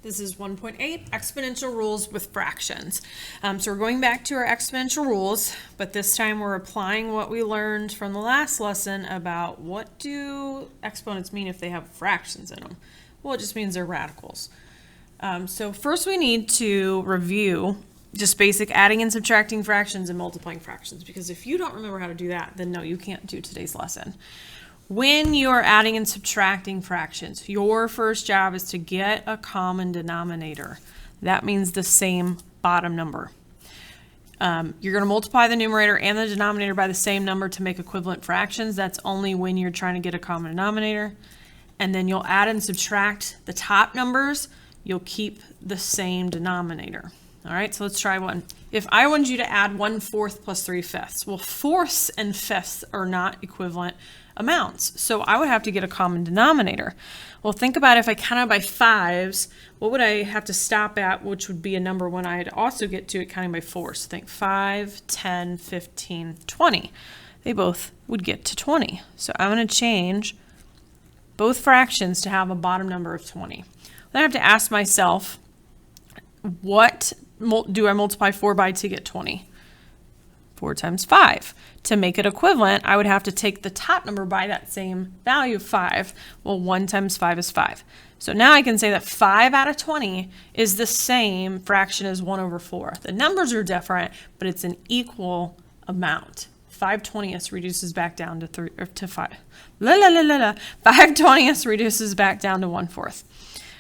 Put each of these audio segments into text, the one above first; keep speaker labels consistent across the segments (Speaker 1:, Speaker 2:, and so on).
Speaker 1: This is 1.8, exponential rules with fractions. So we're going back to our exponential rules, but this time we're applying what we learned from the last lesson about what do exponents mean if they have fractions in them. Well, it just means they're radicals. So first we need to review just basic adding and subtracting fractions and multiplying fractions, because if you don't remember how to do that, then no, you can't do today's lesson. When you are adding and subtracting fractions, your first job is to get a common denominator. That means the same bottom number. You're going to multiply the numerator and the denominator by the same number to make equivalent fractions. That's only when you're trying to get a common denominator. And then you'll add and subtract the top numbers. You'll keep the same denominator. All right, so let's try one. If I wanted you to add 1/4 plus 3/5, well, fourths and fifths are not equivalent amounts. So I would have to get a common denominator. Well, think about if I counted by fives, what would I have to stop at, which would be a number when I'd also get to it counting by fours. So think 5, 10, 15, 20. They both would get to 20. So I'm going to change both fractions to have a bottom number of 20. Then I have to ask myself, what do I multiply 4 by to get 20? 4 times 5. To make it equivalent, I would have to take the top number by that same value of 5. Well, 1 times 5 is 5. So now I can say that 5 out of 20 is the same fraction as 1/4. The numbers are different, but it's an equal amount. 5/20 reduces back down to 5. 5/20 reduces back down to 1/4.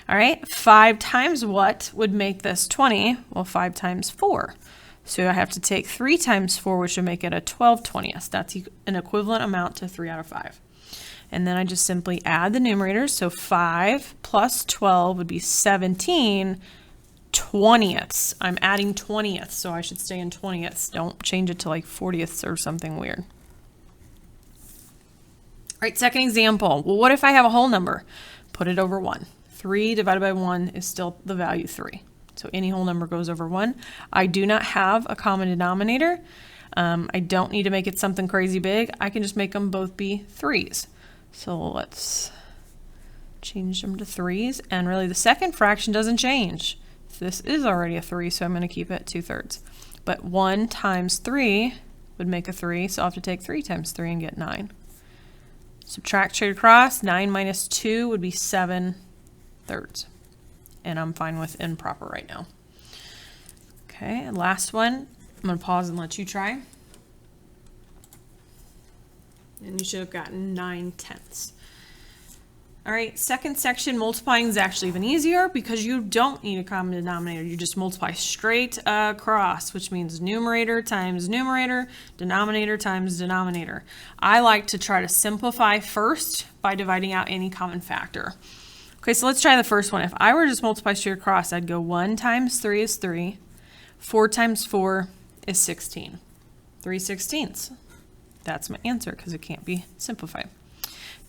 Speaker 1: All right, 5 times what would make this 20? Well, 5 times 4. So I have to take 3 times 4, which would make it a 12/20. That's an equivalent amount to 3 out of 5. And then I just simply add the numerators. So 5 plus 12 would be 17/20. I'm adding 20ths, so I should stay in 20ths. Don't change it to like 40ths or something weird. All right, second example. Well, what if I have a whole number? Put it over 1. 3 divided by 1 is still the value 3. So any whole number goes over 1. I do not have a common denominator. I don't need to make it something crazy big. I can just make them both be 3s. So let's change them to 3s. And really the second fraction doesn't change. This is already a 3, so I'm going to keep it 2/3. But 1 times 3 would make a 3, so I'll have to take 3 times 3 and get 9. Subtract straight across. 9 minus 2 would be 7/3. And I'm fine with improper right now. Okay, and last one. I'm going to pause and let you try. And you should have gotten 9/10. All right, second section, multiplying is actually even easier because you don't need a common denominator. You just multiply straight across, which means numerator times numerator, denominator times denominator. I like to try to simplify first by dividing out any common factor. Okay, so let's try the first one. If I were to just multiply straight across, I'd go 1 times 3 is 3. 4 times 4 is 16. 3/16. That's my answer because it can't be simplified.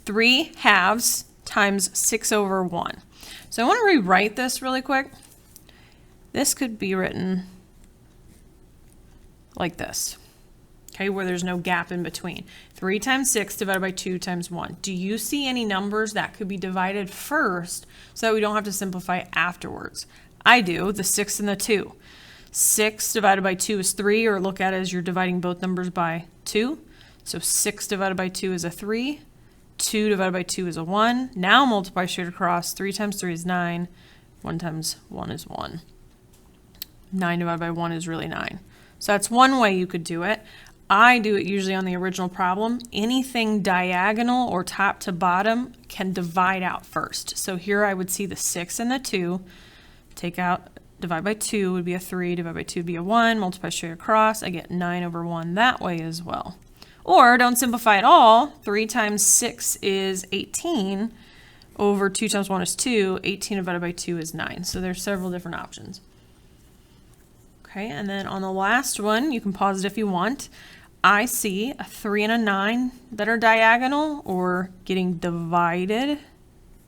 Speaker 1: 3/2 times 6/1. So I want to rewrite this really quick. This could be written like this. Okay, where there's no gap in between. 3 times 6 divided by 2 times 1. Do you see any numbers that could be divided first so that we don't have to simplify afterwards? I do, the 6 and the 2. 6 divided by 2 is 3, or look at it as you're dividing both numbers by 2. So 6 divided by 2 is a 3. 2 divided by 2 is a 1. Now multiply straight across. 3 times 3 is 9. 1 times 1 is 1. 9 divided by 1 is really 9. So that's one way you could do it. I do it usually on the original problem. Anything diagonal or top to bottom can divide out first. So here I would see the 6 and the 2. Take out, divide by 2 would be a 3, divide by 2 would be a 1, multiply straight across. I get 9/1 that way as well. Or don't simplify at all. 3 times 6 is 18 over 2 times 1 is 2. 18 divided by 2 is 9. So there's several different options. Okay, and then on the last one, you can pause it if you want. I see a 3 and a 9 that are diagonal or getting divided,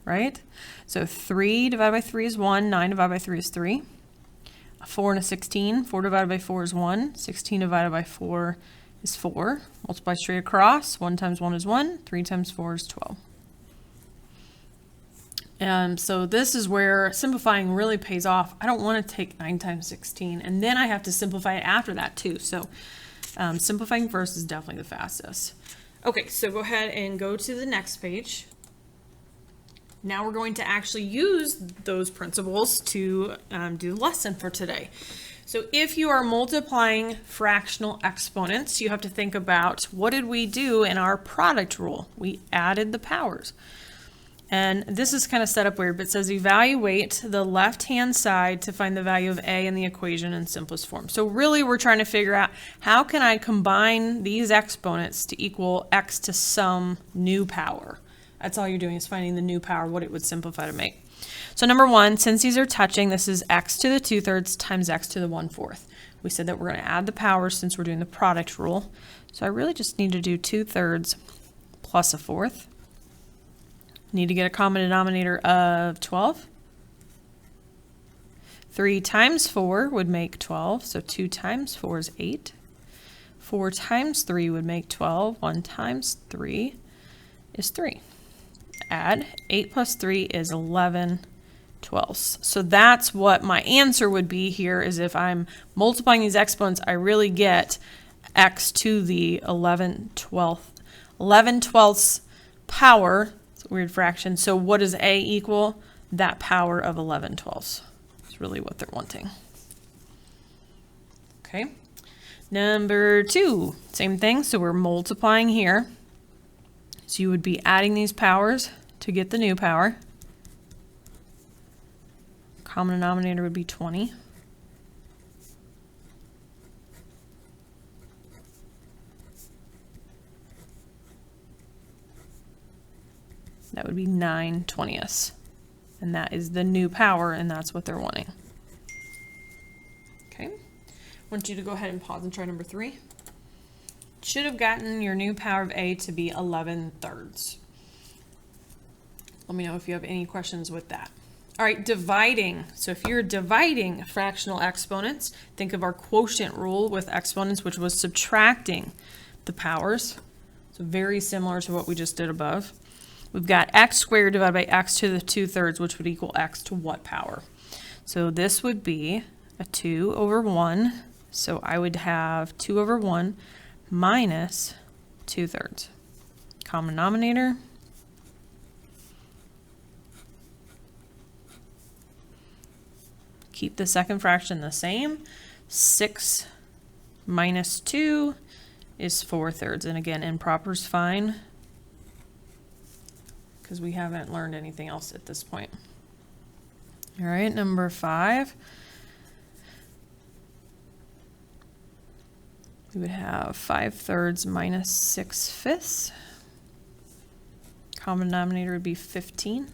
Speaker 1: right? So 3 divided by 3 is 1, 9 divided by 3 is 3. A 4 and a 16, 4 divided by 4 is 1, 16 divided by 4 is 4. Multiply straight across, 1 times 1 is 1, 3 times 4 is 12. So this is where simplifying really pays off. I don't want to take 9 times 16, and then I have to simplify it after that too. So simplifying first is definitely the fastest. Okay, so go ahead and go to the next page. Now we're going to actually use those principles to do the lesson for today. So if you are multiplying fractional exponents, you have to think about, what did we do in our product rule? We added the powers. And this is kind of set up weird, but it says evaluate the left-hand side to find the value of a in the equation in simplest form. So really we're trying to figure out, how can I combine these exponents to equal x to some new power? That's all you're doing, is finding the new power, what it would simplify to make. So number one, since these are touching, this is x to the 2/3 times x to the 1/4. We said that we're going to add the powers since we're doing the product rule. So I really just need to do 2/3 plus 1/4. Need to get a common denominator of 12. 3 times 4 would make 12, so 2 times 4 is 8. 4 times 3 would make 12. 1 times 3 is 3. Add 8 plus 3 is 11 twelfths. So that's what my answer would be here, is if I'm multiplying these exponents, I really get x to the 11 twelfths power. It's a weird fraction. So what does a equal? That power of 11 twelfths. That's really what they're wanting. Okay. Number 2, same thing. So we're multiplying here. So you would be adding these powers to get the new power. Common denominator would be 20. That would be 9/20. And that is the new power, and that's what they're wanting. Okay. I want you to go ahead and pause and try number 3. Should have gotten your new power of a to be 11/3. Let me know if you have any questions with that. All right, dividing. So if you're dividing fractional exponents, think of our quotient rule with exponents, which was subtracting the powers. So very similar to what we just did above. We've got x squared divided by x to the 2/3, which would equal x to what power? So this would be a 2/1. So I would have 2/1 minus 2/3. Common denominator. Keep the second fraction the same. 6 minus 2 is 4/3. And again, improper is fine, because we haven't learned anything else at this point. All right, number 5. We would have 5/3 minus 6/5. Common denominator would be 15.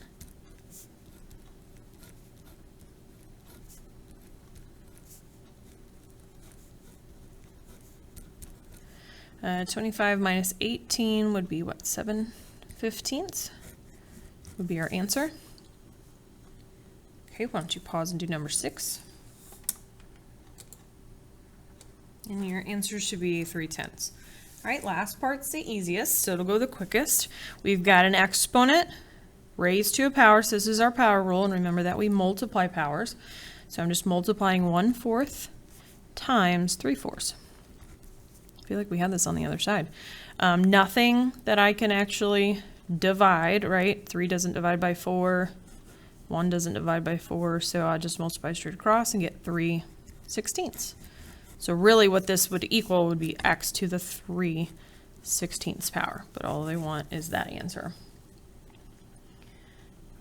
Speaker 1: 25 minus 18 would be what, 7/15 would be our answer. Okay, why don't you pause and do number 6. And your answer should be 3/10. All right, last part's the easiest, so it'll go the quickest. We've got an exponent raised to a power, so this is our power rule, and remember that we multiply powers. So I'm just multiplying 1/4 times 3/4. I feel like we had this on the other side. Nothing that I can actually divide, right? 3 doesn't divide by 4. 1 doesn't divide by 4, so I'll just multiply straight across and get 3/16. So really what this would equal would be x to the 3/16 power, but all they want is that answer.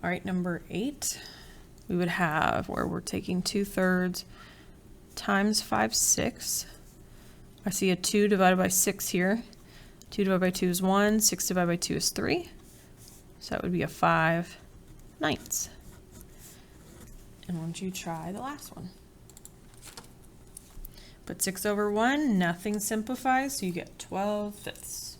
Speaker 1: All right, number 8, we would have where we're taking 2/3 times 5/6. I see a 2 divided by 6 here. 2 divided by 2 is 1. 6 divided by 2 is 3. So that would be a 5/9. And why don't you try the last one? But 6/1, nothing simplifies, so you get 12/5.